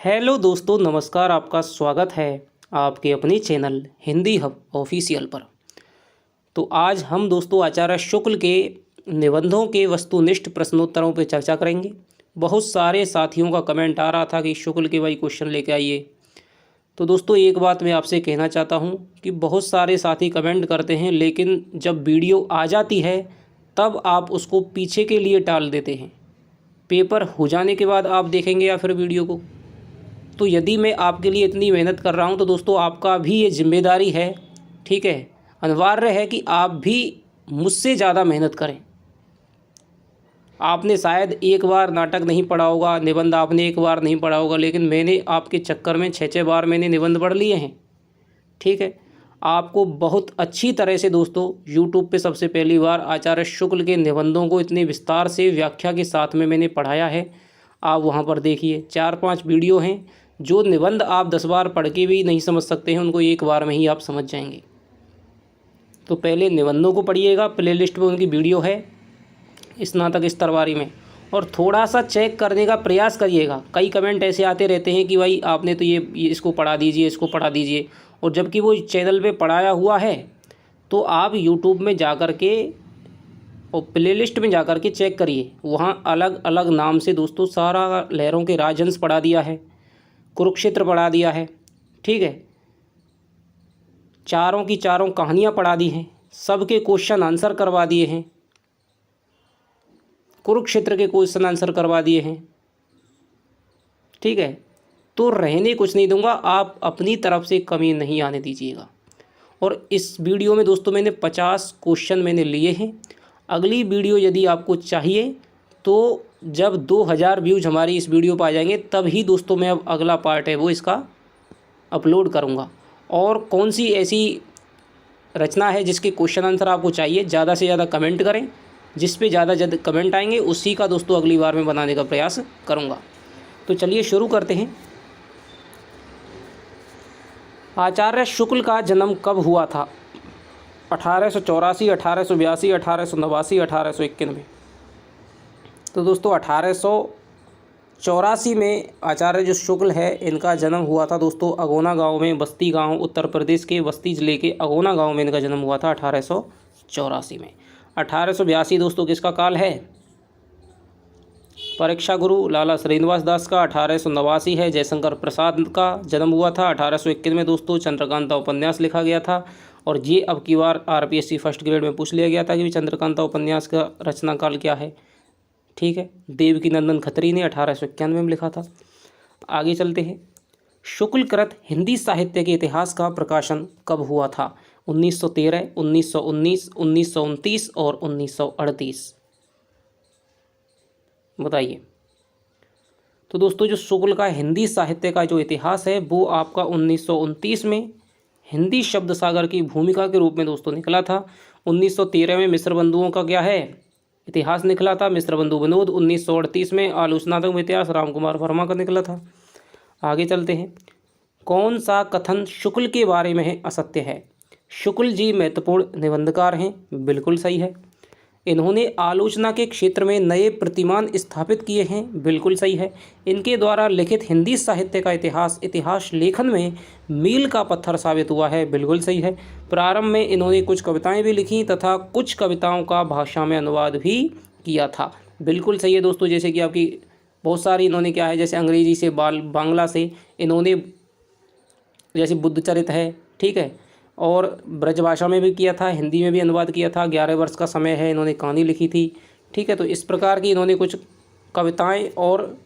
Hello दोस्तों, नमस्कार। आपका स्वागत है आपके अपने चैनल हिंदी हब ऑफिशियल पर। तो आज हम दोस्तों आचार्य शुक्ल के निबंधों के वस्तुनिष्ठ प्रश्नोत्तरों पर चर्चा करेंगे। बहुत सारे साथियों का कमेंट आ रहा था कि शुक्ल के भाई क्वेश्चन लेके आइए। तो दोस्तों एक बात मैं आपसे कहना चाहता हूं कि बहुत सारे साथी कमेंट करते हैं, लेकिन जब वीडियो आ जाती है तब आप उसको पीछे के लिए टाल देते हैं। पेपर हो जाने के बाद आप देखेंगे या फिर वीडियो को। तो यदि मैं आपके लिए इतनी मेहनत कर रहा हूं तो दोस्तों आपका भी ये जिम्मेदारी है, ठीक है, अनिवार्य है कि आप भी मुझसे ज़्यादा मेहनत करें। आपने शायद एक बार नाटक नहीं पढ़ा होगा, निबंध आपने एक बार नहीं पढ़ा होगा, लेकिन मैंने आपके चक्कर में 6-6 बार मैंने निबंध पढ़ लिए हैं। ठीक है, आपको बहुत अच्छी तरह से दोस्तों यूट्यूब पे सबसे पहली बार आचार्य शुक्ल के निबंधों को इतने विस्तार से व्याख्या के साथ में मैंने पढ़ाया है। आप वहाँ पर देखिए 4-5 वीडियो हैं। जो निबंध आप 10 बार पढ़ के भी नहीं समझ सकते हैं उनको एक बार में ही आप समझ जाएंगे। तो पहले निबंधों को पढ़िएगा, प्लेलिस्ट में उनकी वीडियो है स्नातक स्तरवारी में, और थोड़ा सा चेक करने का प्रयास करिएगा। कई कमेंट ऐसे आते रहते हैं कि भाई आपने तो ये इसको पढ़ा दीजिए, इसको पढ़ा दीजिए, और जबकि वो चैनल पे पढ़ाया हुआ है। तो आप यूट्यूब में जा कर के और प्लेलिस्ट में जाकर के चेक करिए, वहाँ अलग अलग नाम से दोस्तों सारा लहरों के राजहंस पढ़ा दिया है, कुरुक्षेत्र पढ़ा दिया है, ठीक है, चारों की चारों कहानियाँ पढ़ा दी हैं, सबके क्वेश्चन आंसर करवा दिए हैं, कुरुक्षेत्र के क्वेश्चन आंसर करवा दिए हैं। ठीक है, तो रहने कुछ नहीं दूंगा, आप अपनी तरफ से कमी नहीं आने दीजिएगा। और इस वीडियो में दोस्तों मैंने 50 क्वेश्चन मैंने लिए हैं। अगली वीडियो यदि आपको चाहिए तो जब 2000 व्यूज हमारी इस वीडियो पर आ जाएंगे तब ही दोस्तों मैं अब अगला पार्ट है वो इसका अपलोड करूँगा। और कौन सी ऐसी रचना है जिसके क्वेश्चन आंसर आपको चाहिए, ज़्यादा से ज़्यादा कमेंट करें। जिस पे ज़्यादा कमेंट आएंगे उसी का दोस्तों अगली बार मैं बनाने का प्रयास करूँगा। तो चलिए शुरू करते हैं। आचार्य शुक्ल का जन्म कब हुआ था? 1884, 1882, 1889, 1891। तो दोस्तों 1884 में आचार्य जो शुक्ल है इनका जन्म हुआ था दोस्तों अगोना गांव में, बस्ती गांव, उत्तर प्रदेश के बस्ती ज़िले के अगोना गांव में इनका जन्म हुआ था 1884 में। 1882 दोस्तों किसका काल है? परीक्षा गुरु लाला श्रीनिवास दास का। 1889 है जयशंकर प्रसाद का जन्म हुआ था। 1851 में दोस्तों चंद्रकांता उपन्यास लिखा गया था, और ये अब की बार आरपीएससी फर्स्ट ग्रेड में पूछ लिया गया था कि चंद्रकांता उपन्यास का रचना काल क्या है। ठीक है, देवकी नंदन खत्री ने 1891 में लिखा था। आगे चलते हैं। शुक्लकृत हिंदी साहित्य के इतिहास का प्रकाशन कब हुआ था? 1913, 1919, 1929 और 1938। बताइए। तो दोस्तों जो शुक्ल का हिंदी साहित्य का जो इतिहास है वो आपका 1929 में हिंदी शब्द सागर की भूमिका के रूप में दोस्तों निकला था। 1913 में मिश्र बंधुओं का क्या है इतिहास निकला था, मिश्र बंधु विनोद। 1938 में आलोचनात्मक इतिहास रामकुमार वर्मा का निकला था। आगे चलते हैं। कौन सा कथन शुक्ल के बारे में असत्य है? शुक्ल जी महत्वपूर्ण निबंधकार हैं, बिल्कुल सही है। इन्होंने आलोचना के क्षेत्र में नए प्रतिमान स्थापित किए हैं, बिल्कुल सही है। इनके द्वारा लिखित हिंदी साहित्य का इतिहास लेखन में मील का पत्थर साबित हुआ है, बिल्कुल सही है। प्रारंभ में इन्होंने कुछ कविताएं भी लिखी तथा कुछ कविताओं का भाषा में अनुवाद भी किया था, बिल्कुल सही है दोस्तों। जैसे कि आपकी बहुत सारी इन्होंने क्या है, जैसे अंग्रेजी से बांग्ला से इन्होंने, जैसे बुद्धचरित है, ठीक है, और ब्रजभाषा में भी किया था, हिंदी में भी अनुवाद किया था। 11 वर्ष का समय है इन्होंने कहानी लिखी थी। ठीक है, तो इस प्रकार की इन्होंने कुछ कविताएं और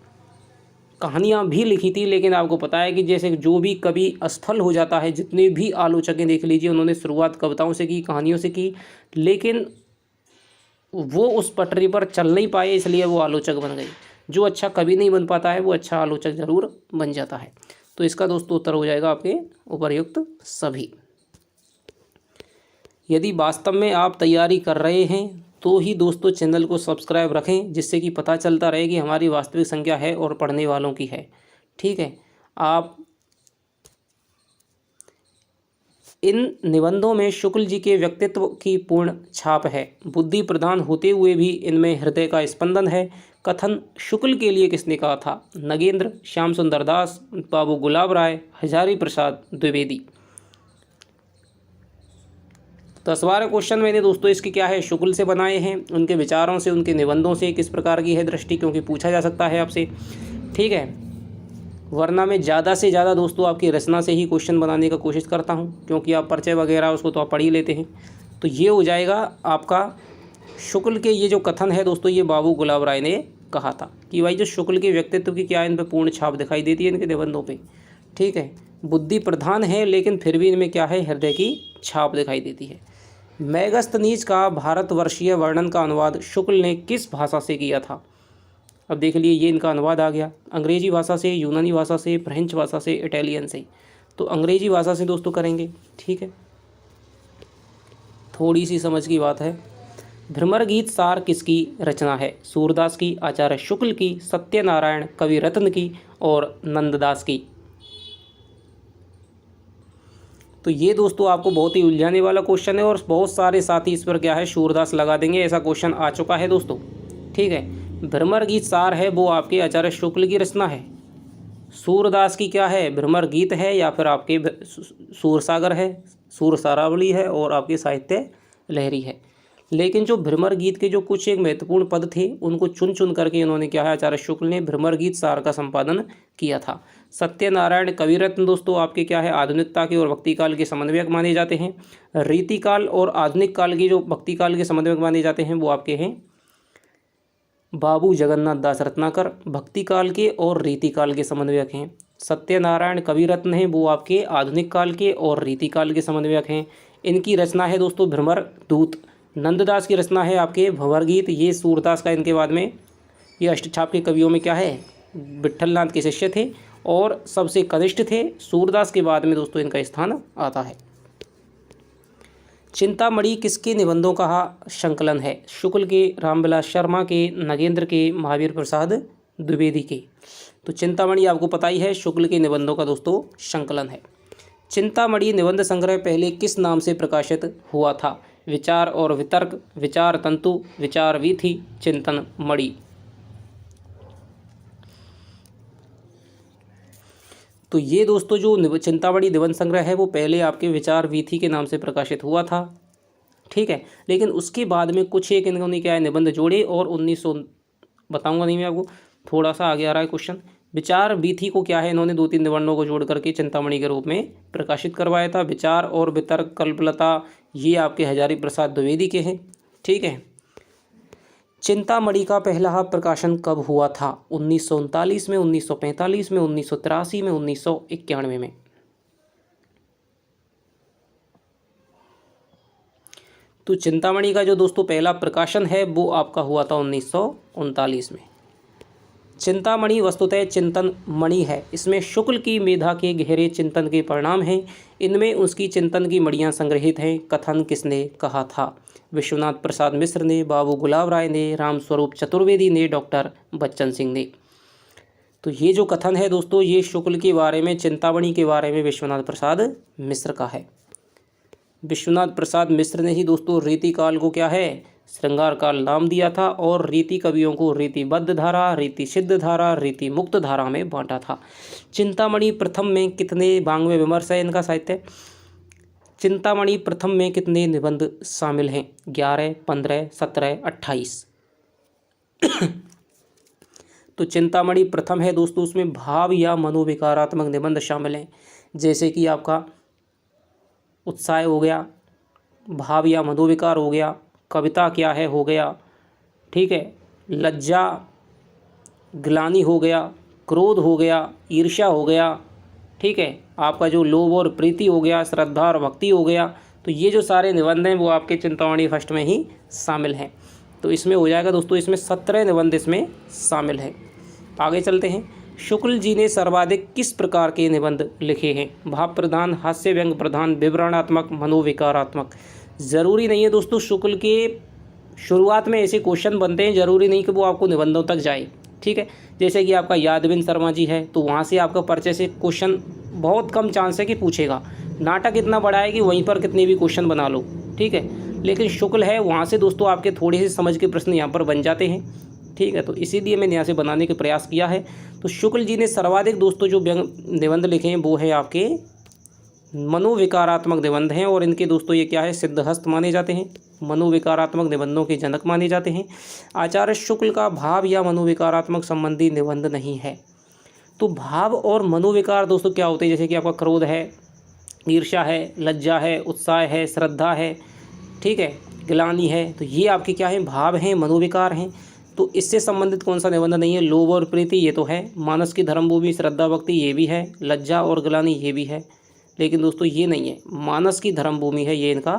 कहानियां भी लिखी थी। लेकिन आपको पता है कि जैसे जो भी कवि असफल हो जाता है, जितने भी आलोचकें देख लीजिए, उन्होंने शुरुआत कविताओं से की, कहानियों से की, लेकिन वो उस पटरी पर चल नहीं पाए, इसलिए वो आलोचक बन गए। जो अच्छा कवि नहीं बन पाता है वो अच्छा आलोचक ज़रूर बन जाता है। तो इसका दोस्तों उत्तर हो जाएगा आपके उपर्युक्त सभी। यदि वास्तव में आप तैयारी कर रहे हैं तो ही दोस्तों चैनल को सब्सक्राइब रखें, जिससे कि पता चलता रहे कि हमारी वास्तविक संख्या है और पढ़ने वालों की है। ठीक है, आप इन निबंधों में शुक्ल जी के व्यक्तित्व की पूर्ण छाप है। बुद्धि प्रधान होते हुए भी इनमें हृदय का स्पंदन है। कथन शुक्ल के लिए किसने कहा था? नगेंद्र, श्याम सुंदर दास, बाबू गुलाब राय, हजारी प्रसाद द्विवेदी। 10वां क्वेश्चन मैंने दोस्तों इसकी क्या है, शुक्ल से बनाए हैं, उनके विचारों से, उनके निबंधों से किस प्रकार की है दृष्टि, क्योंकि पूछा जा सकता है आपसे, ठीक है। वरना मैं ज़्यादा से ज़्यादा दोस्तों आपकी रचना से ही क्वेश्चन बनाने का कोशिश करता हूं, क्योंकि आप परिचय वगैरह उसको तो आप पढ़ ही लेते हैं। तो ये हो जाएगा आपका शुक्ल के ये जो कथन है दोस्तों, ये बाबू गुलाब राय ने कहा था कि भाई जो शुक्ल के व्यक्तित्व की क्या इन पर पूर्ण छाप दिखाई देती है इनके निबंधों पे, ठीक है। बुद्धि प्रधान है लेकिन फिर भी इनमें क्या है, हृदय की छाप दिखाई देती है। मेगस्थनीज का भारतवर्षीय वर्णन का अनुवाद शुक्ल ने किस भाषा से किया था? अब देख लिए ये इनका अनुवाद आ गया, अंग्रेजी भाषा से, यूनानी भाषा से, फ्रेंच भाषा से, इटालियन से। तो अंग्रेजी भाषा से दोस्तों करेंगे, ठीक है। थोड़ी सी समझ की बात है। भ्रमर गीत सार किसकी रचना है? सूरदास की, आचार्य शुक्ल की, सत्यनारायण कवि रत्न की और नंददास की। तो ये दोस्तों आपको बहुत ही उलझाने वाला क्वेश्चन है और बहुत सारे साथी इस पर क्या है, सूरदास लगा देंगे, ऐसा क्वेश्चन आ चुका है दोस्तों, ठीक है। भ्रमर गीत सार है वो आपके आचार्य शुक्ल की रचना है। सूरदास की क्या है, भ्रमर गीत है या फिर आपके सूरसागर है, सूरसारावली है और आपके साहित्य लहरी है। लेकिन जो भ्रमर गीत के जो कुछ एक महत्वपूर्ण पद थे उनको चुन चुन करके इन्होंने क्या है, आचार्य शुक्ल ने भ्रमर गीत सार का संपादन किया था। सत्यनारायण कविरत्न दोस्तों आपके क्या है, आधुनिकता के और भक्ति काल के समन्वयक माने जाते हैं। रीतिकाल और आधुनिक काल के जो भक्ति काल के समन्वयक माने जाते हैं वो आपके हैं बाबू जगन्नाथ दास रत्नाकर, भक्ति काल के और रीतिकाल के समन्वयक हैं। सत्यनारायण कविरत्न हैं वो आपके आधुनिक काल के और रीतिकाल के समन्वयक हैं। इनकी रचना है दोस्तों भ्रमर दूत। नंददास की रचना है आपके भंवर गीत, ये सूरदास का इनके बाद में, ये अष्टछाप के कवियों में क्या है, विट्ठलनाथ के शिष्य थे और सबसे कनिष्ठ थे। सूरदास के बाद में दोस्तों इनका स्थान आता है। चिंतामणि किसके निबंधों का संकलन है? शुक्ल के, रामविलास शर्मा के, नगेंद्र के, महावीर प्रसाद द्विवेदी के। तो चिंतामणि आपको पता ही है शुक्ल के निबंधों का दोस्तों संकलन है। चिंतामणि निबंध संग्रह पहले किस नाम से प्रकाशित हुआ था? विचार और वितर्क, विचार तंतु, विचार वीथि, चिंतन मणि। तो ये दोस्तों जो चिंतामणि निबंध संग्रह है वो पहले आपके विचार वीथि के नाम से प्रकाशित हुआ था, ठीक है। लेकिन उसके बाद में कुछ एक इन्होंने क्या है निबंध जोड़े और 1900 बताऊंगा नहीं मैं आपको, थोड़ा सा आगे आ रहा है क्वेश्चन। विचार वीथि को क्या है इन्होंने 2-3 निबंधों को जोड़ करके चिंतामणि के रूप में प्रकाशित करवाया था। विचार और वितर्क, कल्पलता ये आपके हजारी प्रसाद द्विवेदी के हैं, ठीक है। चिंतामणि का पहला प्रकाशन कब हुआ था? 1939 में, 1945 में, 1983 में, 1991 में। तो चिंतामणि का जो दोस्तों पहला प्रकाशन है वो आपका हुआ था 1939 में। चिंतामणि वस्तुतः चिंतन मणि है। इसमें शुक्ल की मेधा के गहरे चिंतन के परिणाम हैं। इनमें उसकी चिंतन की मणियाँ संग्रहित हैं। कथन किसने कहा था? विश्वनाथ प्रसाद मिश्र ने, बाबू गुलाब राय ने, रामस्वरूप चतुर्वेदी ने, डॉक्टर बच्चन सिंह ने। तो ये जो कथन है दोस्तों ये शुक्ल के बारे में, चिंतामणि के बारे में विश्वनाथ प्रसाद मिश्र का है। विश्वनाथ प्रसाद मिश्र ने ही दोस्तों रीति काल को क्या है, श्रृंगार काल नाम दिया था और रीति कवियों को रीतिबद्ध धारा, रीति सिद्ध धारा, रीति मुक्त धारा में बांटा था। चिंतामणि प्रथम में कितने बांग्मय विमर्श है इनका साहित्य? चिंतामणि प्रथम में कितने निबंध शामिल हैं? 11, 15, 17, 28। तो चिंतामणि प्रथम है दोस्तों, उसमें भाव या मनोविकारात्मक निबंध शामिल हैं, जैसे कि आपका उत्साह हो गया, भाव या मनोविकार हो गया, कविता क्या है हो गया, ठीक है, लज्जा ग्लानि हो गया, क्रोध हो गया, ईर्ष्या हो गया, ठीक है, आपका जो लोभ और प्रीति हो गया, श्रद्धा और भक्ति हो गया। तो ये जो सारे निबंध हैं वो आपके चिंतामणि फर्स्ट में ही शामिल हैं। तो इसमें हो जाएगा दोस्तों, इसमें 17 निबंध इसमें शामिल हैं। आगे चलते हैं। शुक्ल जी ने सर्वाधिक किस प्रकार के निबंध लिखे हैं? भाव प्रधान, हास्य व्यंग प्रधान, विवरणात्मक, मनोविकारात्मक। ज़रूरी नहीं है दोस्तों शुक्ल के शुरुआत में ऐसे क्वेश्चन बनते हैं, ज़रूरी नहीं कि वो आपको निबंधों तक जाए, ठीक है। जैसे कि आपका यादविंद शर्मा जी है तो वहाँ से आपका परिचय से क्वेश्चन बहुत कम चांस है कि पूछेगा। नाटक इतना बड़ा है कि वहीं पर कितने भी क्वेश्चन बना लो, ठीक है। लेकिन शुक्ल है वहाँ से दोस्तों आपके थोड़े से समझ के प्रश्न यहाँ पर बन जाते हैं, ठीक है, तो इसीलिए मैंने यहाँ से बनाने का प्रयास किया है। तो शुक्ल जी ने सर्वाधिक दोस्तों जो व्यंग निबंध लिखे हैं वो है आपके मनोविकारात्मक निबंध हैं, और इनके दोस्तों ये क्या है, सिद्धहस्त माने जाते हैं, मनोविकारात्मक निबंधों के जनक माने जाते हैं। आचार्य शुक्ल का भाव या मनोविकारात्मक संबंधी निबंध नहीं है। तो भाव और मनोविकार दोस्तों क्या होते हैं, जैसे कि आपका क्रोध है, ईर्ष्या है, लज्जा है, उत्साह है, श्रद्धा है, ठीक है, ग्लानि है, तो ये आपके क्या है, भाव हैं, मनोविकार हैं। तो इससे संबंधित कौन सा निबंध नहीं है, लोभ और प्रीति ये तो है, मानस की धर्मभूमि, श्रद्धा भक्ति ये भी है, लज्जा और ग्लानि ये भी है, लेकिन दोस्तों ये नहीं है, मानस की धर्मभूमि है, ये इनका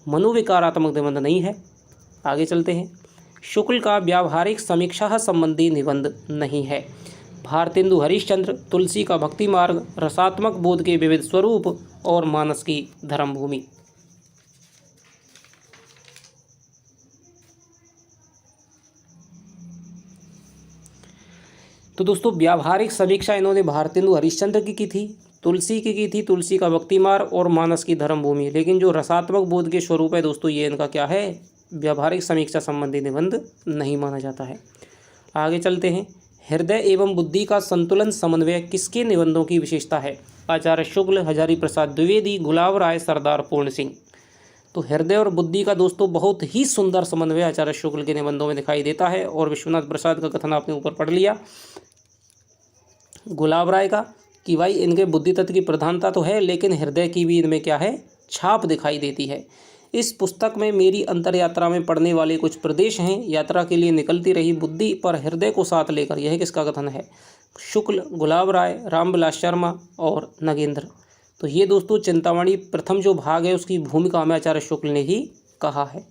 मनोविकारात्मक निबंध नहीं है। आगे चलते हैं। शुक्ल का व्यावहारिक समीक्षा संबंधी निबंध नहीं है। भारतेंदु हरिश्चंद्र, तुलसी का भक्ति मार्ग, रसात्मक बोध के विविध स्वरूप और मानस की धर्मभूमि। तो दोस्तों व्यावहारिक समीक्षा इन्होंने भारतेंदु हरिश्चंद्र की थी, तुलसी की थी, तुलसी का भक्ति मार्ग और मानस की धर्मभूमि। लेकिन जो रसात्मक बोध के स्वरूप है दोस्तों, ये इनका क्या है, व्यावहारिक समीक्षा संबंधी निबंध नहीं माना जाता है। आगे चलते हैं। हृदय एवं बुद्धि का संतुलन समन्वय किसके निबंधों की विशेषता है? आचार्य शुक्ल, हजारी प्रसाद द्विवेदी, गुलाब राय, सरदार पूर्ण सिंह। तो हृदय और बुद्धि का दोस्तों बहुत ही सुंदर समन्वय आचार्य शुक्ल के निबंधों में दिखाई देता है, और विश्वनाथ प्रसाद का कथन आपने ऊपर पढ़ लिया। गुलाब राय का कि भाई इनके बुद्धि तत्व की प्रधानता तो है, लेकिन हृदय की भी इनमें क्या है, छाप दिखाई देती है। इस पुस्तक में मेरी अंतर यात्रा में पड़ने वाले कुछ प्रदेश हैं, यात्रा के लिए निकलती रही बुद्धि पर हृदय को साथ लेकर। यह किसका कथन है? शुक्ल, गुलाब राय, रामविलास शर्मा और नगेंद्र। तो ये दोस्तों चिंतामणि प्रथम जो भाग है उसकी भूमिका में आचार्य शुक्ल ने ही कहा है।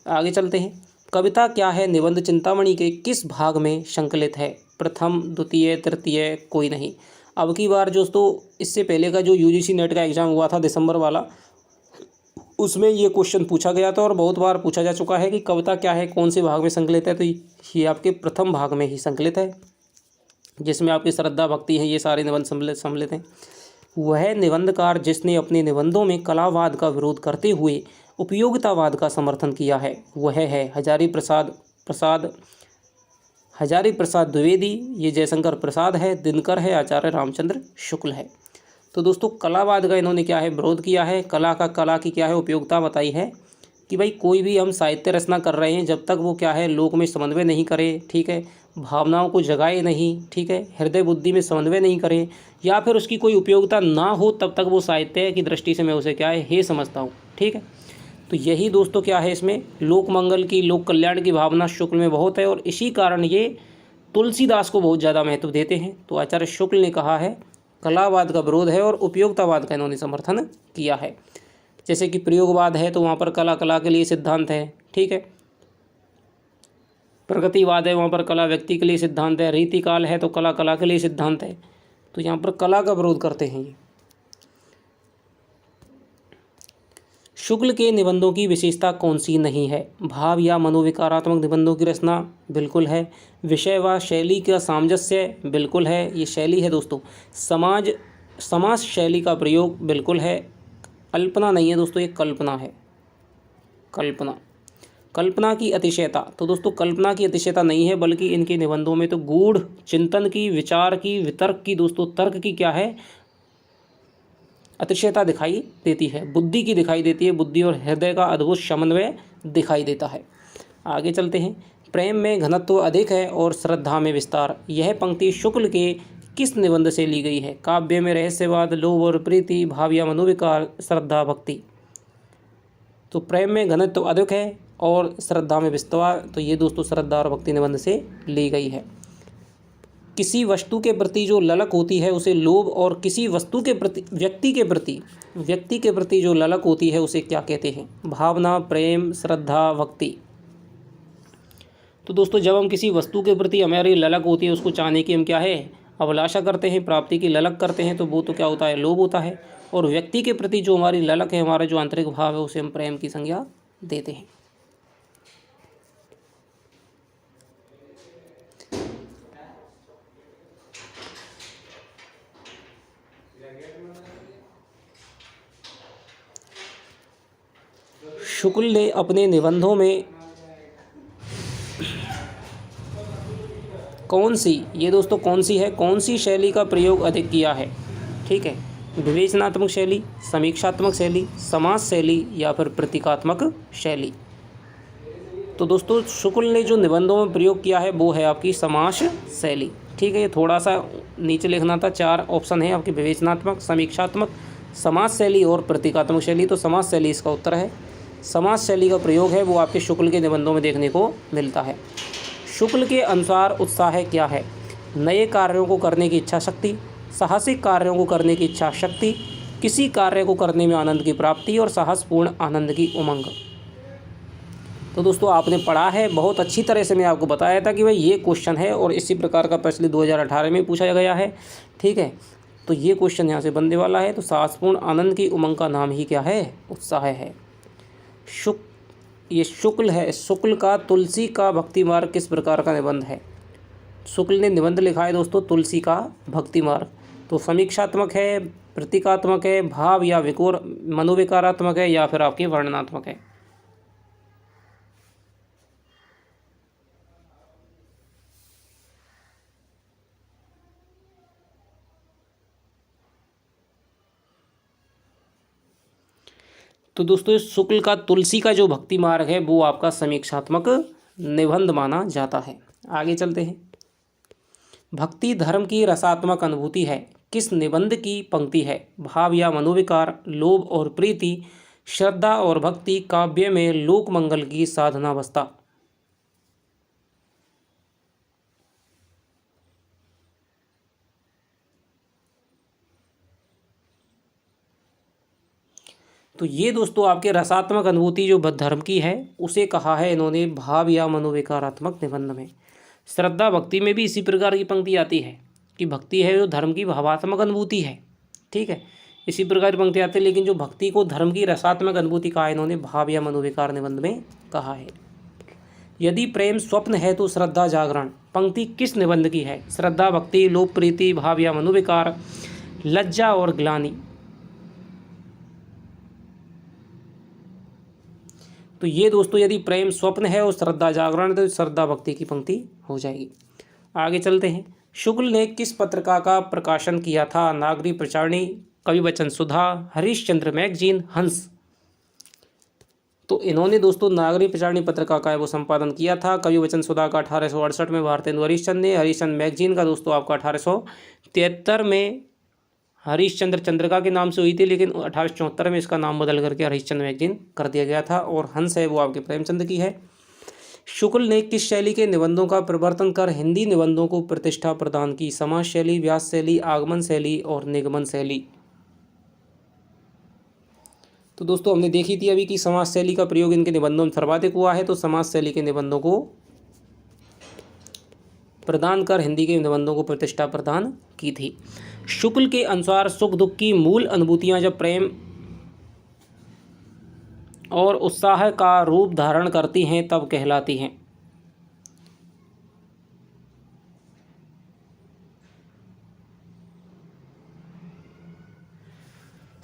आगे चलते हैं। कविता क्या है निबंध चिंतामणि के किस भाग में संकलित है? प्रथम, द्वितीय, तृतीय, कोई नहीं। अब की बार दोस्तों इससे पहले का जो यूजीसी नेट का एग्ज़ाम हुआ था दिसंबर वाला, उसमें ये क्वेश्चन पूछा गया था और बहुत बार पूछा जा चुका है कि कविता क्या है, कौन से भाग में संकलित है। तो ये आपके प्रथम भाग में ही संकलित है, जिसमें आपकी श्रद्धा भक्ति है, ये सारे निबंध सम्मिलित हैं। वह निबंधकार जिसने अपने निबंधों में कलावाद का विरोध करते हुए उपयोगितावाद का समर्थन किया है वह है हजारी प्रसाद द्विवेदी, ये जयशंकर प्रसाद है, दिनकर है, आचार्य रामचंद्र शुक्ल है। तो दोस्तों कलावाद का इन्होंने क्या है, विरोध किया है। कला की क्या है, उपयोगिता बताई है कि भाई कोई भी हम साहित्य रचना कर रहे हैं जब तक वो क्या है, लोक में समन्वय नहीं करे, ठीक है, भावनाओं को जगाए नहीं, ठीक है, हृदय बुद्धि में समन्वय नहीं करे, या फिर उसकी कोई उपयोगिता ना हो, तब तक वो साहित्य की दृष्टि से मैं उसे क्या है, हे समझता हूँ, ठीक है। तो यही दोस्तों क्या है, इसमें लोक मंगल की, लोक कल्याण की भावना शुक्ल में बहुत है, और इसी कारण ये तुलसीदास को बहुत ज़्यादा महत्व देते हैं। तो आचार्य शुक्ल ने कहा है कलावाद का विरोध है और उपयोगितावाद का इन्होंने समर्थन किया है। जैसे कि प्रयोगवाद है तो वहाँ पर कला के लिए सिद्धांत है, ठीक है। प्रगतिवाद है, वहाँ पर कला व्यक्ति के लिए सिद्धांत है। रीतिकाल है तो कला के लिए सिद्धांत है। तो यहाँ पर कला का विरोध करते हैं ये। शुक्ल के निबंधों की विशेषता कौन सी नहीं है? भाव या मनोविकारात्मक निबंधों की रचना, बिल्कुल है। विषय व शैली का सामंजस्य, बिल्कुल है, ये शैली है दोस्तों। समास शैली का प्रयोग, बिल्कुल है। अल्पना नहीं है दोस्तों, ये कल्पना है। कल्पना की अतिशयता, तो दोस्तों कल्पना की अतिशयता नहीं है, बल्कि इनके निबंधों में तो गूढ़ चिंतन की, विचार की, वितर्क की, दोस्तों तर्क की क्या है, अतिशयता दिखाई देती है। बुद्धि की दिखाई देती है, बुद्धि और हृदय का अद्भुत समन्वय दिखाई देता है। आगे चलते हैं। प्रेम में घनत्व अधिक है और श्रद्धा में विस्तार। यह पंक्ति शुक्ल के किस निबंध से ली गई है? काव्य में रहस्यवाद, लोभ और प्रीति, भाव या मनोविकार, श्रद्धा भक्ति। तो प्रेम में घनत्व अधिक है और श्रद्धा में विस्तार, तो ये दोस्तों श्रद्धा और भक्ति निबंध से ली गई है। किसी वस्तु के प्रति जो ललक होती है उसे लोभ, और किसी वस्तु के प्रति, व्यक्ति के प्रति जो ललक होती है उसे क्या कहते हैं? भावना, प्रेम, श्रद्धा, भक्ति। तो दोस्तों जब हम किसी वस्तु के प्रति हमारी ललक होती है, उसको चाहने की हम क्या है, अभिलाषा करते हैं, प्राप्ति की ललक करते हैं, तो वो तो क्या होता है, लोभ होता है। और व्यक्ति के प्रति जो हमारी ललक है, हमारा जो आंतरिक भाव है, उसे हम प्रेम की संज्ञा देते हैं। शुक्ल ने अपने निबंधों में कौन सी, ये दोस्तों कौन सी है, कौन सी शैली का प्रयोग अधिक किया है? ठीक है, विवेचनात्मक शैली, समीक्षात्मक शैली, समास शैली या फिर प्रतीकात्मक शैली। तो दोस्तों शुक्ल ने जो निबंधों में प्रयोग किया है वो है आपकी समास शैली। ठीक है, ये थोड़ा सा नीचे लिखना था, 4 ऑप्शन है आपकी, विवेचनात्मक, समीक्षात्मक, समास शैली और प्रतीकात्मक शैली। तो समास शैली इसका उत्तर है। समास शैली का प्रयोग है वो आपके शुक्ल के निबंधों में देखने को मिलता है। शुक्ल के अनुसार उत्साह क्या है? नए कार्यों को करने की इच्छा शक्ति, साहसिक कार्यों को करने की इच्छा शक्ति, किसी कार्य को करने में आनंद की प्राप्ति और साहसपूर्ण आनंद की उमंग। तो दोस्तों आपने पढ़ा है, बहुत अच्छी तरह से मैं आपको बताया था कि भाई ये क्वेश्चन है और इसी प्रकार का प्रश्न 2018 में पूछा गया है। ठीक है, तो ये क्वेश्चन यहाँ से बनने वाला है। तो साहसपूर्ण आनंद की उमंग का नाम ही क्या है? उत्साह है। ये शुक्ल है। शुक्ल का तुलसी का भक्ति मार्ग किस प्रकार का निबंध है? शुक्ल ने निबंध लिखा है दोस्तों तुलसी का भक्ति मार्ग। तो समीक्षात्मक है, प्रतीकात्मक है, भाव या विकोर मनोविकारात्मक है या फिर आपके वर्णनात्मक है? तो दोस्तों इस शुक्ल का तुलसी का जो भक्ति मार्ग है वो आपका समीक्षात्मक निबंध माना जाता है। आगे चलते हैं। भक्ति धर्म की रसात्मक अनुभूति है किस निबंध की पंक्ति है? भाव या मनोविकार, लोभ और प्रीति, श्रद्धा और भक्ति, काव्य में लोक मंगल की साधनावस्था। तो ये दोस्तों आपके रसात्मक अनुभूति जो धर्म की है उसे कहा है इन्होंने भाव या मनोविकारात्मक निबंध में। श्रद्धा भक्ति में भी इसी प्रकार की पंक्ति आती है कि भक्ति है जो धर्म की भावात्मक अनुभूति है। ठीक है, इसी प्रकार की पंक्ति आती है, लेकिन जो भक्ति को धर्म की रसात्मक अनुभूति कहा है इन्होंने भाव या मनोविकार निबंध में कहा है। यदि प्रेम स्वप्न है तो श्रद्धा जागरण पंक्ति किस निबंध की है? श्रद्धा, भक्ति, लोभ, प्रीति, भाव या मनोविकार, लज्जा और ग्लानि। तो ये दोस्तों यदि प्रेम स्वप्न है और श्रद्धा जागरण तो श्रद्धा भक्ति की पंक्ति हो जाएगी। आगे चलते हैं। शुक्ल ने किस पत्रिका का प्रकाशन किया था? नागरिक प्रचारणी, कवि वचन सुधा, हरिश्चंद्र मैगजीन, हंस। तो इन्होंने दोस्तों नागरिक प्रचारणी पत्रिका का वो संपादन किया था। कवि वचन सुधा का 1868 में भारतेंदु हरिश्चंद्र ने, हरिश्चंद्र मैगजीन का दोस्तों आपका 1873 में हरिश्चंद्र चंद्रिका के नाम से हुई थी, लेकिन 1874 में इसका नाम बदल करके हरिश्चंद्र मैगजीन कर दिया गया था। और हंस है वो आपके प्रेमचंद की है। शुक्ल ने किस शैली के निबंधों का प्रवर्तन कर हिंदी निबंधों को प्रतिष्ठा प्रदान की? समास शैली, व्यास शैली, आगमन शैली और निगमन शैली। तो दोस्तों हमने देखी थी अभी कि समास शैली का प्रयोग इनके निबंधों में सर्वाधिक हुआ है, तो समास शैली के निबंधों को प्रदान कर हिंदी के निबंधों को प्रतिष्ठा प्रदान की थी। शुक्ल के अनुसार सुख दुख की मूल अनुभूतियां जब प्रेम और उत्साह का रूप धारण करती हैं तब कहलाती हैं।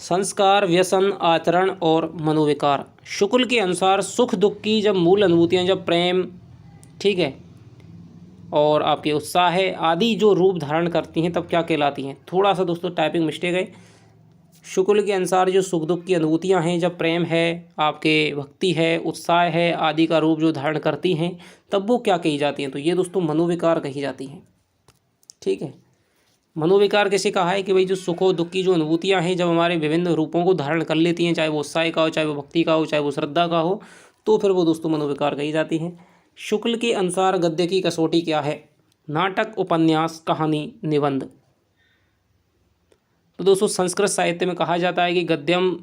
संस्कार, व्यसन, आचरण और मनोविकार। शुक्ल के अनुसार सुख दुख की जब मूल अनुभूतियां जब प्रेम, ठीक है, और आपके उत्साह आदि जो रूप धारण करती हैं तब क्या कहलाती हैं? थोड़ा सा दोस्तों टाइपिंग मिस्टेक है। शुक्ल के अनुसार जो सुख दुख की अनुभूतियां हैं जब प्रेम है, आपके भक्ति है, उत्साह है आदि का रूप जो धारण करती हैं तब वो क्या कही जाती हैं? तो ये दोस्तों मनोविकार कही जाती हैं। ठीक है, मनोविकार कैसे कहा है कि भाई जो सुख और दुख की जो अनुभूतियां हैं जब हमारे विभिन्न रूपों को धारण कर लेती हैं, चाहे वो उत्साह का हो, चाहे वो भक्ति का हो, चाहे वो श्रद्धा का हो, तो फिर वो दोस्तों मनोविकार कही जाती हैं। शुक्ल के अनुसार गद्य की कसौटी क्या है? नाटक, उपन्यास, कहानी, निबंध। तो दोस्तों संस्कृत साहित्य में कहा जाता है कि गद्यम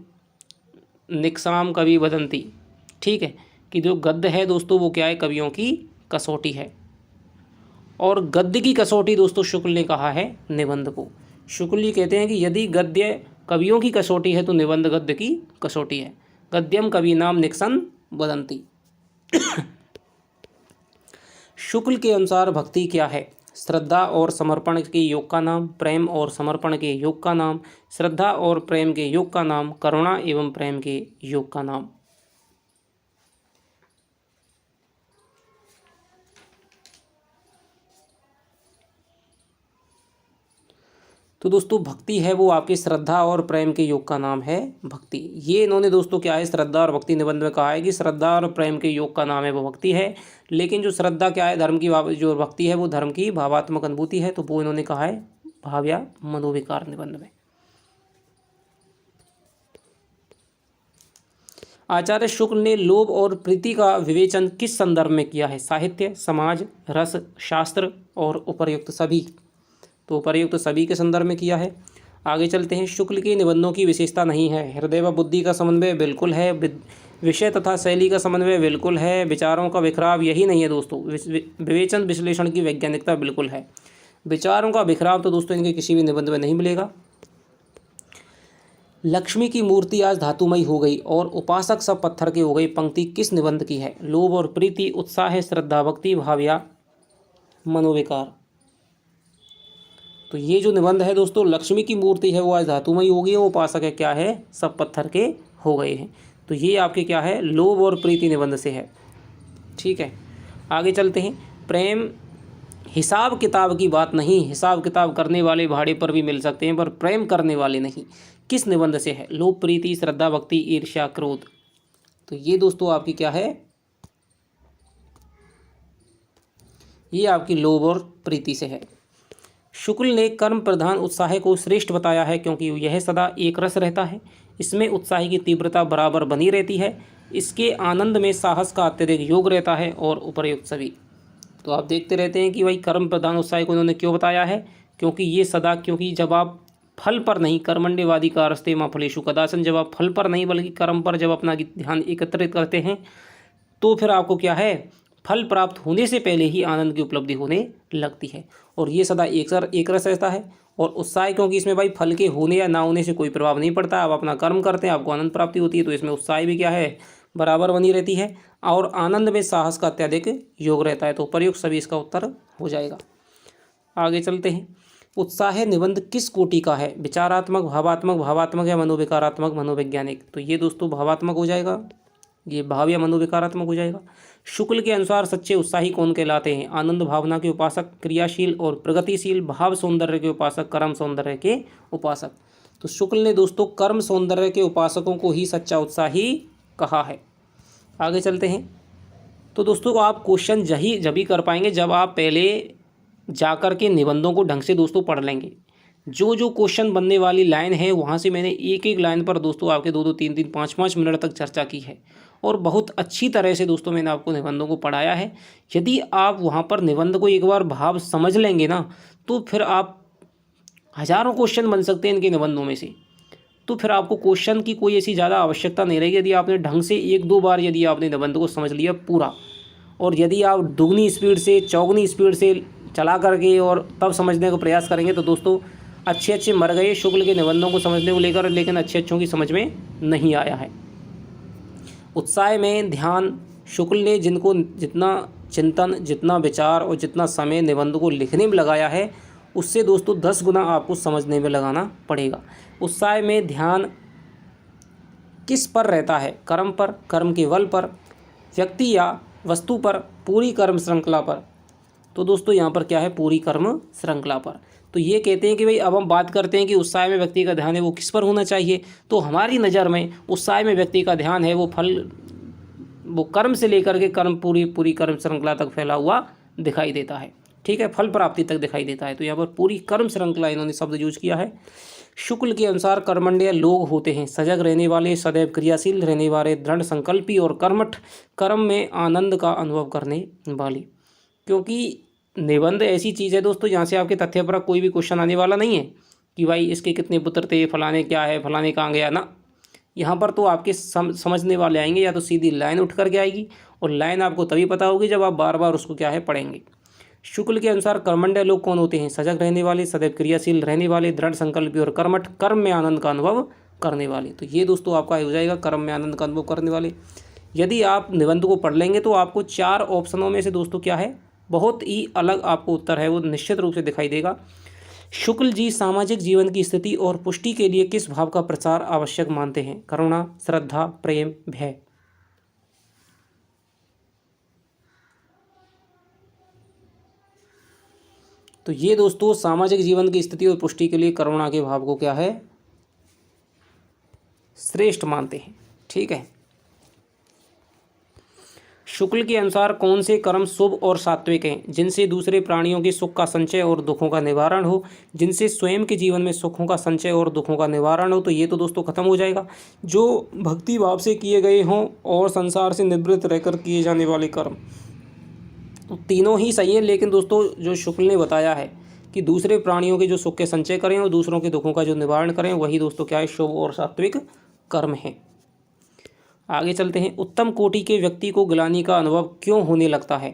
निक्साम कवि वदंती। ठीक है, कि जो गद्य है दोस्तों वो क्या है? कवियों की कसौटी है। और गद्य की कसौटी दोस्तों शुक्ल ने कहा है निबंध को। शुक्ल जी कहते हैं कि यदि गद्य कवियों की कसौटी है तो निबंध गद्य की कसौटी है। गद्यम कवि नाम निक्सन वदंती। शुक्ल के अनुसार भक्ति क्या है? श्रद्धा और समर्पण के योग का नाम, प्रेम और समर्पण के योग का नाम, श्रद्धा और प्रेम के योग का नाम, करुणा एवं प्रेम के योग का नाम। तो दोस्तों भक्ति है वो आपकी श्रद्धा और प्रेम के योग का नाम है भक्ति। ये इन्होंने दोस्तों क्या है श्रद्धा और भक्ति निबंध में कहा है कि श्रद्धा और प्रेम के योग का नाम है वो भक्ति है। लेकिन जो श्रद्धा क्या है धर्म की जो भक्ति है वो धर्म की भावात्मक अनुभूति है, तो वो इन्होंने कहा है भाव या मनोविकार निबंध में। आचार्य शुक्ल ने लोभ और प्रीति का विवेचन किस संदर्भ में किया है? साहित्य, समाज, रस, शास्त्र और उपर्युक्त सभी। तो उपर्युक्त सभी के संदर्भ में किया है। आगे चलते हैं। शुक्ल के निबंधों की विशेषता नहीं है। हृदय व बुद्धि का समन्वय बिल्कुल है। विषय तथा शैली का समन्वय बिल्कुल है। विचारों का बिखराव यही नहीं है दोस्तों। विवेचन विश्लेषण की वैज्ञानिकता बिल्कुल है। विचारों का बिखराव तो दोस्तों इनके किसी भी निबंध में नहीं मिलेगा। लक्ष्मी की मूर्ति आज धातुमयी हो गई और उपासक सब पत्थर के हो गए, पंक्ति किस निबंध की है? लोभ और प्रीति, उत्साह, श्रद्धा, भक्ति, भाव या मनोविकार। तो ये जो निबंध है दोस्तों, लक्ष्मी की मूर्ति है वो आज धातुमयी हो गई है, उपासक है क्या है सब पत्थर के हो गए हैं। तो ये आपके क्या है लोभ और प्रीति निबंध से है। ठीक है, आगे चलते हैं। प्रेम हिसाब किताब की बात नहीं, हिसाब किताब करने वाले भाड़े पर भी मिल सकते हैं पर प्रेम करने वाले नहीं। किस निबंध से है? लोभ, प्रीति, श्रद्धा, भक्ति, ईर्ष्या, क्रोध। तो ये दोस्तों आपकी क्या है, ये आपकी लोभ और प्रीति से है। शुक्ल ने कर्म प्रधान उत्साह को श्रेष्ठ बताया है क्योंकि यह सदा एक रस रहता है, इसमें उत्साह की तीव्रता बराबर बनी रहती है, इसके आनंद में साहस का अत्यधिक योग रहता है और उपर्युक्त सभी। तो आप देखते रहते हैं कि भाई कर्म प्रधान उत्साह को इन्होंने क्यों बताया है? क्योंकि ये सदा, क्योंकि जब आप फल पर नहीं, कर्मण्यवादी कारस्ते मां फलेषु कदाचन, जब आप फल पर नहीं बल्कि कर्म पर जब अपना ध्यान एकत्रित करते हैं तो फिर आपको क्या है फल प्राप्त होने से पहले ही आनंद की उपलब्धि होने लगती है। और ये सदा एक रस रहता है। और उत्साह क्योंकि इसमें भाई फल के होने या ना होने से कोई प्रभाव नहीं पड़ता, आप अपना कर्म करते हैं आपको आनंद प्राप्ति होती है, तो इसमें उत्साह भी क्या है बराबर बनी रहती है। और आनंद में साहस का अत्यधिक योग रहता है। तो प्रयुक्त सभी इसका उत्तर हो जाएगा। आगे चलते हैं। उत्साह निबंध किस कोटि का है? विचारात्मक, भावात्मक या मनोविकारात्मक, मनोवैज्ञानिक। तो ये दोस्तों भावात्मक हो जाएगा, ये भाव या मनोविकारात्मक हो जाएगा। शुक्ल के अनुसार सच्चे उत्साही कौन कहलाते हैं? आनंद भावना के उपासक, क्रियाशील और प्रगतिशील, भाव सौंदर्य के उपासक, कर्म सौंदर्य के उपासक। तो शुक्ल ने दोस्तों कर्म सौंदर्य के उपासकों को ही सच्चा उत्साही कहा है। आगे चलते हैं। तो दोस्तों आप क्वेश्चन जब ही कर पाएंगे जब आप पहले जाकर के निबंधों को ढंग से दोस्तों पढ़ लेंगे। जो जो क्वेश्चन बनने वाली लाइन है वहाँ से मैंने एक एक लाइन पर दोस्तों आपके 2-2, 3-3, 5-5 मिनट तक चर्चा की है और बहुत अच्छी तरह से दोस्तों मैंने आपको निबंधों को पढ़ाया है। यदि आप वहाँ पर निबंध को एक बार भाव समझ लेंगे ना तो फिर आप हज़ारों क्वेश्चन बन सकते हैं इनके निबंधों में से। तो फिर आपको क्वेश्चन की कोई ऐसी ज़्यादा आवश्यकता नहीं रहेगी यदि आपने ढंग से 1-2 बार यदि आपने निबंध को समझ लिया पूरा। और यदि आप दुगनी स्पीड से चौगुनी स्पीड से चला करके और तब समझने का प्रयास करेंगे तो दोस्तों अच्छे मर गए शुक्ल के निबंधों को समझने को लेकर, लेकिन अच्छों की समझ में नहीं आया है। उत्साह में ध्यान, शुक्ल ने जिनको जितना चिंतन, जितना विचार और जितना समय निबंध को लिखने में लगाया है उससे दोस्तों 10 गुना आपको समझने में लगाना पड़ेगा। उत्साह में ध्यान किस पर रहता है? कर्म पर, कर्म के बल पर, व्यक्ति या वस्तु पर, पूरी कर्म श्रृंखला पर। तो दोस्तों यहाँ पर क्या है पूरी कर्म श्रृंखला पर। तो ये कहते हैं कि भाई अब हम बात करते हैं कि उत्साह में व्यक्ति का ध्यान है वो किस पर होना चाहिए। तो हमारी नज़र में उत्साह में व्यक्ति का ध्यान है वो कर्म से लेकर के कर्म पूरी कर्म श्रृंखला तक फैला हुआ दिखाई देता है। ठीक है, फल प्राप्ति तक दिखाई देता है। तो यहाँ पर पूरी कर्म श्रृंखला इन्होंने शब्द यूज किया है। शुक्ल के अनुसार कर्मण्य लोग होते हैं सजग रहने वाले, सदैव क्रियाशील रहने वाले, दृढ़ संकल्पी और कर्मठ, कर्म में आनंद का अनुभव करने वाली। क्योंकि निबंध ऐसी चीज़ है दोस्तों जहाँ से आपके तथ्य पर कोई भी क्वेश्चन आने वाला नहीं है कि भाई इसके कितने पुत्र थे, फलाने क्या है, फलाने कहाँ गया ना। यहाँ पर तो आपके समझने वाले आएंगे, या तो सीधी लाइन उठ करके आएगी और लाइन आपको तभी पता होगी जब आप बार बार उसको क्या है पढ़ेंगे। शुक्ल के अनुसार कर्मण्य लोग कौन होते हैं? सजग रहने वाले, सदैव क्रियाशील रहने वाले, दृढ़ संकल्पी और कर्मठ, कर्म में आनंद का अनुभव करने वाले। तो ये दोस्तों आपका हो जाएगा कर्म में आनंद का अनुभव करने वाले। यदि आप निबंध को पढ़ लेंगे तो आपको 4 ऑप्शनों में से दोस्तों क्या है बहुत ही अलग आपको उत्तर है वो निश्चित रूप से दिखाई देगा। शुक्ल जी सामाजिक जीवन की स्थिति और पुष्टि के लिए किस भाव का प्रचार आवश्यक मानते हैं? करुणा, श्रद्धा, प्रेम, भय। तो तो ये दोस्तों सामाजिक जीवन की स्थिति और पुष्टि के लिए करुणा के भाव को क्या है, श्रेष्ठ मानते हैं। ठीक है। शुक्ल के अनुसार कौन से कर्म शुभ और सात्विक हैं, जिनसे दूसरे प्राणियों के सुख का संचय और दुखों का निवारण हो, जिनसे स्वयं के जीवन में सुखों का संचय और दुखों का निवारण हो। तो ये तो दोस्तों खत्म हो जाएगा। जो भक्ति भाव से किए गए हों और संसार से निवृत्त रहकर किए जाने वाले कर्म, तो तीनों ही सही हैं। लेकिन दोस्तों जो शुक्ल ने बताया है कि दूसरे प्राणियों के जो सुख के संचय करें और दूसरों के दुखों का जो निवारण करें, वही दोस्तों क्या है, शुभ और सात्विक कर्म है। आगे चलते हैं। उत्तम कोटि के व्यक्ति को ग्लानि का अनुभव क्यों होने लगता है?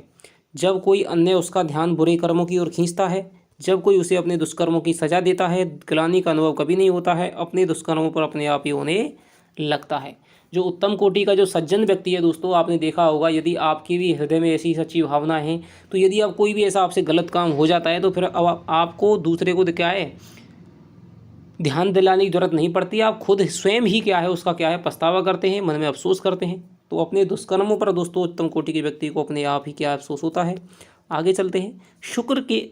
जब कोई अन्य उसका ध्यान बुरे कर्मों की ओर खींचता है, जब कोई उसे अपने दुष्कर्मों की सजा देता है। ग्लानि का अनुभव कभी नहीं होता है, अपने दुष्कर्मों पर अपने आप ही होने लगता है। जो उत्तम कोटि का जो सज्जन व्यक्ति है दोस्तों, आपने देखा होगा, यदि आपके भी हृदय में ऐसी सच्ची भावना है, तो यदि आप कोई भी ऐसा आपसे गलत काम हो जाता है, तो फिर अब आपको दूसरे को क्या है, ध्यान दिलाने की जरूरत नहीं पड़ती। आप खुद स्वयं ही क्या है, उसका क्या है, पछतावा करते हैं, मन में अफसोस करते हैं। तो अपने दुष्कर्मों पर दोस्तों उत्तम कोटि के व्यक्ति को अपने आप ही क्या अफसोस होता है। आगे चलते हैं।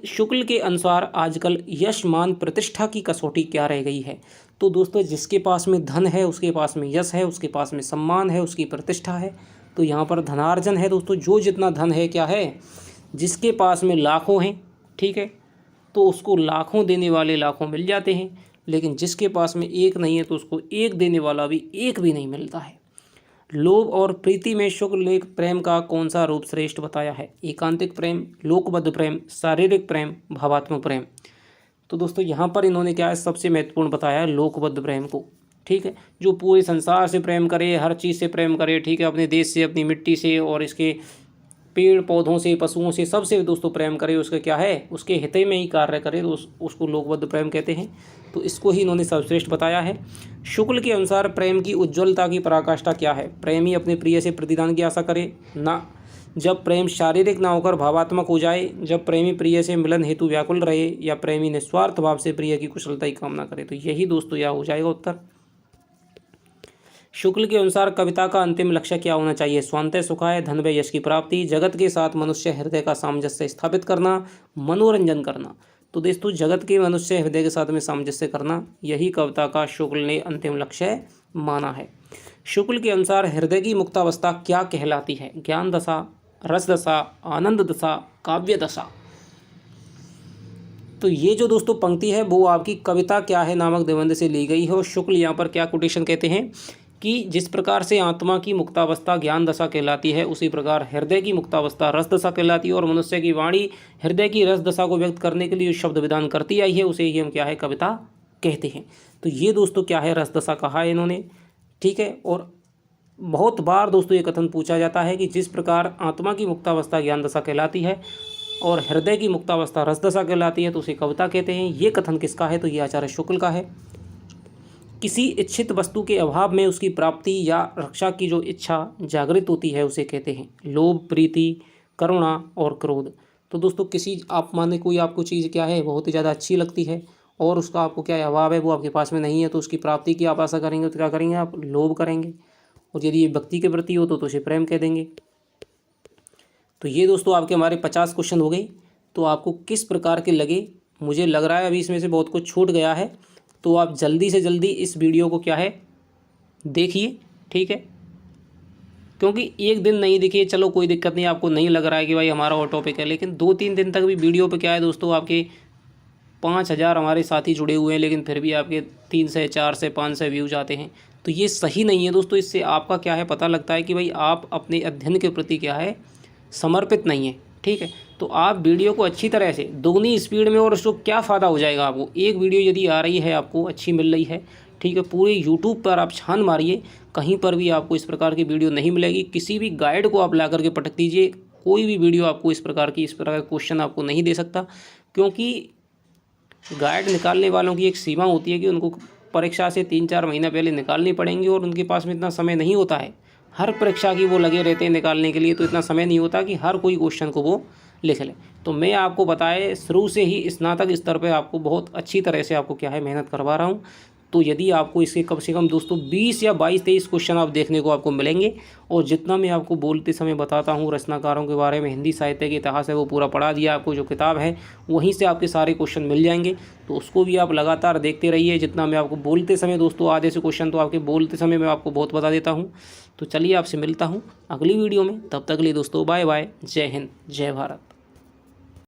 शुक्ल के अनुसार आजकल यश मान प्रतिष्ठा की कसौटी क्या रह गई है? तो दोस्तों जिसके पास में धन है, उसके पास में यश है, उसके पास में सम्मान है, उसकी प्रतिष्ठा है। तो यहाँ पर धनार्जन है दोस्तों। जो जितना धन है क्या है, जिसके पास में लाखों हैं, ठीक है, तो उसको लाखों देने वाले लाखों मिल जाते हैं। लेकिन जिसके पास में एक नहीं है, तो उसको एक देने वाला भी एक भी नहीं मिलता है। लोभ और प्रीति में शुक्ल ने प्रेम का कौन सा रूप श्रेष्ठ बताया है? एकांतिक प्रेम, लोकबद्ध प्रेम, शारीरिक प्रेम, भावात्मक प्रेम। तो दोस्तों यहाँ पर इन्होंने क्या है, सबसे महत्वपूर्ण बताया है लोकबद्ध प्रेम को। ठीक है। जो पूरे संसार से प्रेम करे, हर चीज़ से प्रेम करे, ठीक है, अपने देश से, अपनी मिट्टी से और इसके पेड़ पौधों से, पशुओं से, सबसे दोस्तों प्रेम करे, उसका क्या है, उसके हित में ही कार्य करे, तो उसको लोकबद्ध प्रेम कहते हैं। तो इसको ही इन्होंने सर्वश्रेष्ठ बताया है। शुक्ल के अनुसार प्रेम की उज्ज्वलता की पराकाष्ठा क्या है? प्रेमी अपने प्रिय से प्रतिदान की आशा करे ना, जब प्रेम शारीरिक ना होकर भावात्मक हो जाए, जब प्रेमी प्रिय से मिलन हेतु व्याकुल रहे, या प्रेमी निस्वार्थ भाव से प्रिय की कुशलता की कामना करे। तो यही दोस्तों यह हो जाएगा उत्तर। शुक्ल के अनुसार कविता का अंतिम लक्ष्य क्या होना चाहिए? स्वांतः सुखाय, धन व यश की प्राप्ति, जगत के साथ मनुष्य हृदय का सामंजस्य स्थापित करना, मनोरंजन करना। तो दोस्तों जगत के मनुष्य हृदय के साथ में सामंजस्य करना, यही कविता का शुक्ल ने अंतिम लक्ष्य माना है। शुक्ल के अनुसार हृदय की मुक्तावस्था क्या कहलाती है? ज्ञान दशा, रस दशा, आनंद दशा, काव्य दशा। तो ये जो दोस्तों पंक्ति है वो आपकी कविता क्या है नामक निबंध से ली गई है। और शुक्ल यहाँ पर क्या कोटेशन कहते हैं कि जिस प्रकार से आत्मा की मुक्तावस्था ज्ञान दशा कहलाती है, उसी प्रकार हृदय की मुक्तावस्था रस दशा कहलाती है। और मनुष्य की वाणी हृदय की रस दशा को व्यक्त करने के लिए शब्द विधान करती आई है, उसे ही हम क्या है, कविता कहते हैं। तो ये दोस्तों क्या है, रस दशा कहा है इन्होंने। ठीक है। और बहुत बार दोस्तों ये कथन पूछा जाता है कि जिस प्रकार आत्मा की मुक्तावस्था ज्ञान दशा कहलाती है और हृदय की मुक्तावस्था रस दशा कहलाती है, तो उसे कविता कहते हैं। ये कथन किसका है? तो ये आचार्य शुक्ल का है। किसी इच्छित वस्तु के अभाव में उसकी प्राप्ति या रक्षा की जो इच्छा जागृत होती है, उसे कहते हैं लोभ, प्रीति, करुणा और क्रोध। तो दोस्तों किसी आप माने कोई आपको चीज़ क्या है, बहुत ही ज़्यादा अच्छी लगती है और उसका आपको क्या है, अभाव है, वो आपके पास में नहीं है, तो उसकी प्राप्ति की आप आशा करेंगे, तो क्या करेंगे आप? लोभ करेंगे। और यदि ये व्यक्ति के प्रति हो तो उसे प्रेम कह देंगे। तो ये दोस्तों आपके हमारे 50 क्वेश्चन हो गए। तो आपको किस प्रकार के लगे? मुझे लग रहा है अभी इसमें से बहुत कुछ छूट गया है, तो आप जल्दी से जल्दी इस वीडियो को क्या है, देखिए। ठीक है। क्योंकि एक दिन नहीं देखिए, चलो कोई दिक्कत नहीं, आपको नहीं लग रहा है कि भाई हमारा वो टॉपिक है, लेकिन 2-3 दिन तक भी वीडियो पे क्या है दोस्तों, आपके 5000 हमारे साथी जुड़े हुए हैं, लेकिन फिर भी आपके 3 से 4 से 5 से व्यूज आते हैं। तो ये सही नहीं है दोस्तों। इससे आपका क्या है, पता लगता है कि भाई आप अपने अध्ययन के प्रति क्या है, समर्पित नहीं है। ठीक है। तो आप वीडियो को अच्छी तरह से दोगुनी स्पीड में, और उसको क्या फ़ायदा हो जाएगा आपको, एक वीडियो यदि आ रही है आपको अच्छी मिल रही है, ठीक है, पूरे यूट्यूब पर आप छान मारिए, कहीं पर भी आपको इस प्रकार की वीडियो नहीं मिलेगी। किसी भी गाइड को आप ला करके पटक दीजिए, कोई भी वीडियो आपको इस प्रकार का क्वेश्चन आपको नहीं दे सकता। क्योंकि गाइड निकालने वालों की एक सीमा होती है कि उनको परीक्षा से 3-4 महीना पहले निकालनी पड़ेंगी, और उनके पास में इतना समय नहीं होता है। हर परीक्षा की वो लगे रहते हैं निकालने के लिए, तो इतना समय नहीं होता कि हर कोई क्वेश्चन को वो लिख लें। तो मैं आपको बताए शुरू से ही स्नातक स्तर पे आपको बहुत अच्छी तरह से आपको क्या है, मेहनत करवा रहा हूँ। तो यदि आपको इसके कम से कम दोस्तों 20 या 22-23 क्वेश्चन आप देखने को आपको मिलेंगे। और जितना मैं आपको बोलते समय बताता हूँ रचनाकारों के बारे में, हिंदी साहित्य के इतिहास है वो पूरा पढ़ा दिया आपको। जो किताब है वहीं से आपके सारे क्वेश्चन मिल जाएंगे, तो उसको भी आप लगातार देखते रहिए। जितना मैं आपको बोलते समय दोस्तों आधे से क्वेश्चन तो आपके बोलते समय मैं आपको बहुत बता देता हूँ। तो चलिए आपसे मिलता हूँ अगली वीडियो में, तब तक के लिए दोस्तों बाय बाय, जय हिंद, जय भारत।